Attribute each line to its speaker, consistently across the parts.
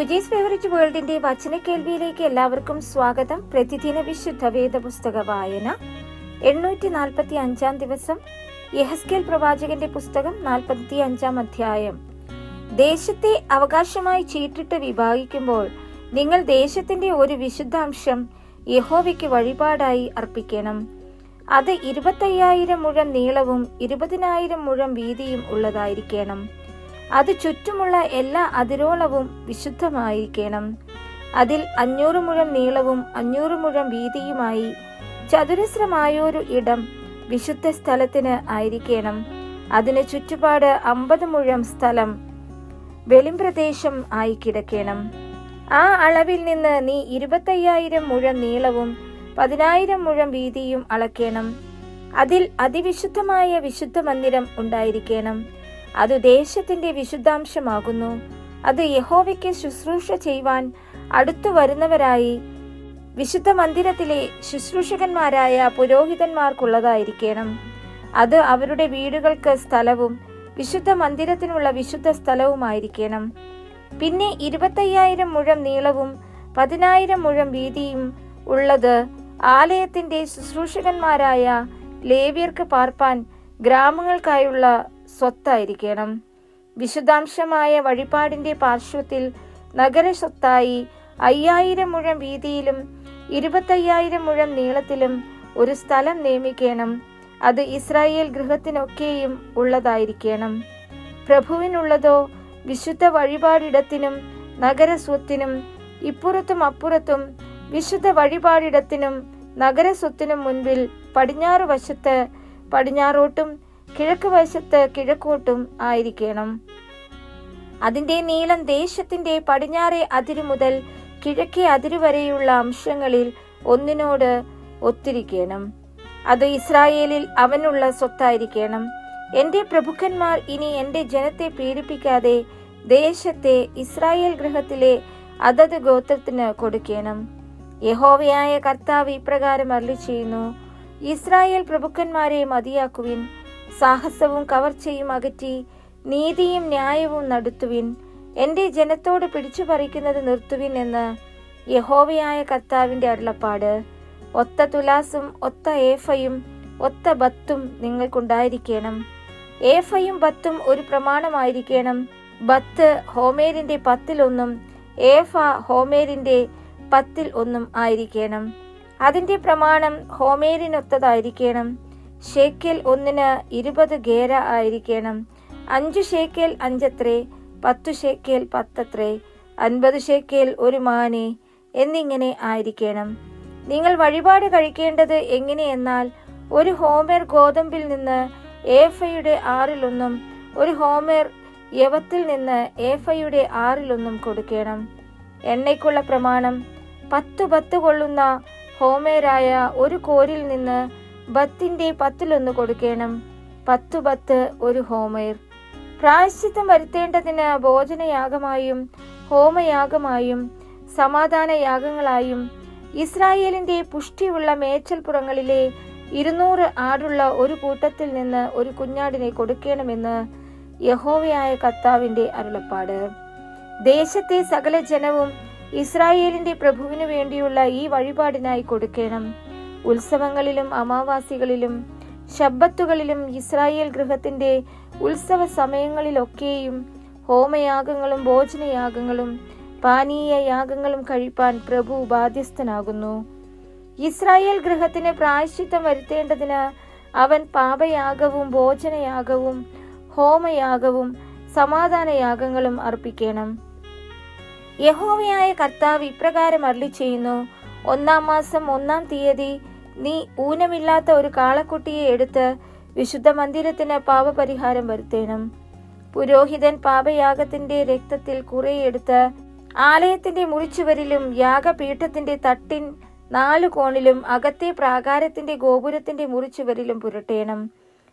Speaker 1: യുജീസ് favourite വേൾഡിന്റെ വചനക്കേൾവിയിലേക്ക് എല്ലാവർക്കും സ്വാഗതം. പ്രതിദിന വിശുദ്ധ വേദപുസ്തക വായന 845 ദിവസം. യെഹെസ്കേൽ പ്രവാചകന്റെ പുസ്തകം 45 അധ്യായം. ദേശത്തെ അവകാശമായി ചീട്ടിട്ട് വിഭാഗിക്കുമ്പോൾ നിങ്ങൾ ദേശത്തിന്റെ ഒരു വിശുദ്ധാംശം യഹോവയ്ക്ക് വഴിപാടായി അർപ്പിക്കണം. അത് 25,000 മുഴം നീളവും 20,000 മുഴം വീതിയും ഉള്ളതായിരിക്കണം. അത് ചുറ്റുമുള്ള എല്ലാ അതിരോളവും വിശുദ്ധമായിരിക്കണം. അതിൽ 500 മുഴം നീളവും 500 മുഴം വീതിയുമായി ചതുരശ്രമായൊരു ഇടം വിശുദ്ധ സ്ഥലത്തിന് ആയിരിക്കണം. അതിന് ചുറ്റുപാട് 50 മുഴം സ്ഥലം വെളിമ്പ്രദേശം ആയി കിടക്കണം. ആ അളവിൽ നിന്ന് നീ 25,000 മുഴം നീളവും 10,000 മുഴം വീതിയും അളക്കണം. അതിൽ അതിവിശുദ്ധമായ വിശുദ്ധ മന്ദിരം ഉണ്ടായിരിക്കണം. അത് ദേശത്തിന്റെ വിശുദ്ധാംശമാകുന്നു. അത് യഹോവയ്ക്ക് ശുശ്രൂഷ ചെയ്യുവാൻ അടുത്തു വരുന്നവരായി വിശുദ്ധ മന്ദിരത്തിലെ ശുശ്രൂഷകന്മാരായ പുരോഹിതന്മാർക്കുള്ളതായിരിക്കണം. അത് അവരുടെ വീടുകൾക്ക് സ്ഥലവും വിശുദ്ധ മന്ദിരത്തിനുള്ള വിശുദ്ധ സ്ഥലവുമായിരിക്കണം. പിന്നെ 25,000 മുഴം നീളവും 10,000 മുഴം വീതിയും ഉള്ളത് ആലയത്തിന്റെ ശുശ്രൂഷകന്മാരായ ലേവ്യർക്ക് പാർപ്പാൻ ഗ്രാമങ്ങൾക്കായുള്ള സ്വത്തായിരിക്കണം. വിശുദ്ധാംശമായ വഴിപാടിന്റെ പാർശ്വത്തിൽ നഗര സ്വത്തായി 5,000 മുഴം വീതിയിലും 25,000 മുഴം നീളത്തിലും ഒരു സ്ഥലം നിയമിക്കണം. അത് ഇസ്രായേൽ ഗൃഹത്തിനൊക്കെയും ഉള്ളതായിരിക്കണം. പ്രഭുവിനുള്ളതോ വിശുദ്ധ വഴിപാടിടത്തിനും നഗരസ്വത്തിനും ഇപ്പുറത്തും അപ്പുറത്തും വിശുദ്ധ വഴിപാടിടത്തിനും നഗരസ്വത്തിനും മുൻപിൽ പടിഞ്ഞാറ് വശത്ത് പടിഞ്ഞാറോട്ടും കിഴക്ക് വശത്ത് കിഴക്കോട്ടും ആയിരിക്കണം. അതിന്റെ നീളം ദേശത്തിന്റെ പടിഞ്ഞാറേ അതിരു മുതൽ കിഴക്കേ അതിരു വരെയുള്ള അംശങ്ങളിൽ ഒന്നിനോട് ഒത്തിരിക്കണം. അത് ഇസ്രായേലിൽ അവനുള്ള സ്വത്തായിരിക്കണം. എന്റെ പ്രഭുക്കന്മാർ ഇനി എന്റെ ജനത്തെ പീഡിപ്പിക്കാതെ ദേശത്തെ ഇസ്രായേൽ ഗൃഹത്തിലെ അതത് ഗോത്രത്തിന് കൊടുക്കണം. യഹോവയായ കർത്താവ് ഇപ്രകാരം അരുളിച്ചെയ്യുന്നു: ഇസ്രായേൽ പ്രഭുക്കന്മാരെ മതിയാക്കുവിൻ. സാഹസവും കവർച്ചയും അകറ്റി നീതിയും ന്യായവും നടത്തുവിൻ. എന്റെ ജനത്തോട് പിടിച്ചു പറിക്കുന്നത് നിർത്തുവിൻ എന്ന് യഹോവയായ കർത്താവിന്റെ അരുളപ്പാട്. ഒത്ത തുലാസും ഒത്ത ഏഫയും ഒത്ത ബത്തും നിങ്ങൾക്കുണ്ടായിരിക്കണം. ഏഫയും ബത്തും ഒരു പ്രമാണമായിരിക്കണം. ബത്ത് ഹോമേരിന്റെ 10 ഏഫ ഹോമേരിന്റെ 10 ആയിരിക്കണം. അതിന്റെ പ്രമാണം ഹോമേരിനൊത്തതായിരിക്കണം. ഷേക്കൽ ഒന്നിന് 20 ഗേര ആയിരിക്കണം. 5 ഷേക്കൽ 5 10 ഷേക്കൽ 10 50 ഷേക്കൽ 1 മാനെ എന്നിങ്ങനെ ആയിരിക്കണം. നിങ്ങൾ വഴിപാട് കഴിക്കേണ്ടത് എങ്ങനെയെന്നാൽ, ഒരു ഹോമേർ ഗോതമ്പിൽ നിന്ന് ഏഫയുടെ 1/6, ഒരു ഹോമേർ യവത്തിൽ നിന്ന് ഏഫയുടെ 1/6 കൊടുക്കണം. എണ്ണയ്ക്കുള്ള പ്രമാണം 10 ബത്ത് കൊള്ളുന്ന ഹോമേരായ ഒരു കോരിൽ നിന്ന് ബത്തിന്റെ 10 കൊടുക്കണം. 10 ബത്ത് ഒരു ഹോമേർ. പ്രായശ്ചിത്തം വരുത്തേണ്ടതിന് ഭോജനയാഗമായും ഹോമയാഗമായും സമാധാന യാഗങ്ങളായും ഇസ്രായേലിന്റെ പുഷ്ടിയുള്ള മേച്ചൽപ്പുറങ്ങളിലെ 200 ആടുള്ള ഒരു കൂട്ടത്തിൽ നിന്ന് ഒരു കുഞ്ഞാടിനെ കൊടുക്കണമെന്ന് യഹോവയായ കർത്താവിന്റെ അരുളപ്പാട്. ദേശത്തെ സകല ജനവും ഇസ്രായേലിന്റെ പ്രഭുവിനു വേണ്ടിയുള്ള ഈ വഴിപാടിനായി കൊടുക്കണം. ഉത്സവങ്ങളിലും അമാവാസികളിലും ശബ്ബത്തുകളിലും ഇസ്രായേൽ ഗൃഹത്തിന്റെ ഉത്സവ സമയങ്ങളിലൊക്കെയും ഹോമയാഗങ്ങളും ഭോജനയാഗങ്ങളും പാനീയ യാഗങ്ങളും കഴിപ്പാൻ പ്രഭു ബാധ്യസ്ഥനാകുന്നു. ഇസ്രായേൽ ഗൃഹത്തിന് പ്രായശ്ചിത്തം വരുത്തേണ്ടതിന് അവൻ പാപയാഗവും ഭോജനയാഗവും ഹോമയാഗവും സമാധാനയാഗങ്ങളും അർപ്പിക്കണം. യഹോവയായ കർത്താവ് ഇപ്രകാരം അരുളിച്ചെയ്യുന്നു: 1-ാം മാസം 1-ാം തീയതി നീ ഊനമില്ലാത്ത ഒരു കാളക്കുട്ടിയെ എടുത്ത് വിശുദ്ധ മന്ദിരത്തിന് പാപപരിഹാരം വരുത്തേണം. പുരോഹിതൻ പാപയാഗത്തിന്റെ രക്തത്തിൽ കുറെ എടുത്ത് ആലയത്തിന്റെ മുറിച്ചുവരിലും യാഗപീഠത്തിന്റെ തട്ടിൻ 4 കോണിലും അകത്തെ പ്രാകാരത്തിന്റെ ഗോപുരത്തിന്റെ മുറിച്ചുവരിലും പുരട്ടേണം.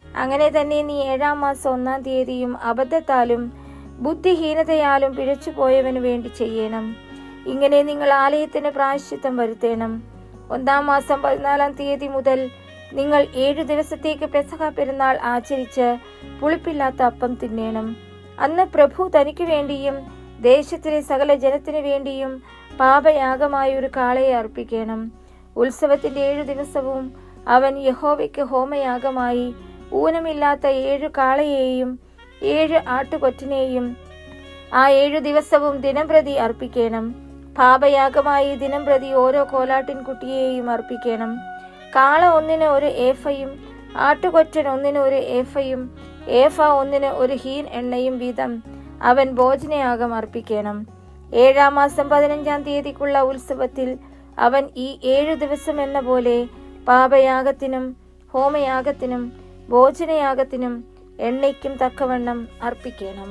Speaker 1: അങ്ങനെ തന്നെ നീ 7-ാം മാസം 1-ാം തീയതിയും അബദ്ധത്താലും ബുദ്ധിഹീനതയാലും പിഴച്ചുപോയവനു വേണ്ടി ചെയ്യണം. ഇങ്ങനെ നിങ്ങൾ ആലയത്തിന് പ്രായശ്ചിത്തം വരുത്തേണം. 1-ാം മാസം 14-ാം തീയതി മുതൽ നിങ്ങൾ 7 ദിവസത്തേക്ക് പെസഹ പെരുന്നാൾ ആചരിച്ച് പുളിപ്പില്ലാത്ത അപ്പം തിന്നേണം. അന്ന് പ്രഭു തനിക്ക് വേണ്ടിയും ദേശത്തിലെ സകല ജനത്തിനു വേണ്ടിയും പാപയാഗമായ ഒരു കാളയെ അർപ്പിക്കണം. ഉത്സവത്തിന്റെ 7 ദിവസവും അവൻ യഹോവയ്ക്ക് ഹോമയാഗമായി ഊനമില്ലാത്ത 7 കാളയെയും 7 ആട്ടുകൊറ്റനെയും ആ 7 ദിവസവും ദിനംപ്രതി അർപ്പിക്കണം. പാപയാഗമായി ദിനംപ്രതി ഓരോ കോലാട്ടിൻകുട്ടിയെയും അർപ്പിക്കണം. കാള ഒന്നിന് 1 ഏഫയും ആട്ടുകൊറ്റൻ ഒന്നിന് 1 ഏഫയും ഏഫ ഒന്നിന് 1 ഹീൻ എണ്ണയും വീതം അവൻ ഭോജനയാഗം അർപ്പിക്കണം. 7-ാം മാസം 15-ാം തീയതിക്കുള്ള ഉത്സവത്തിൽ അവൻ ഈ 7 ദിവസം എന്ന പോലെ പാപയാഗത്തിനും ഹോമയാഗത്തിനും ഭോജനയാഗത്തിനും എണ്ണയ്ക്കും തക്കവണ്ണം അർപ്പിക്കണം.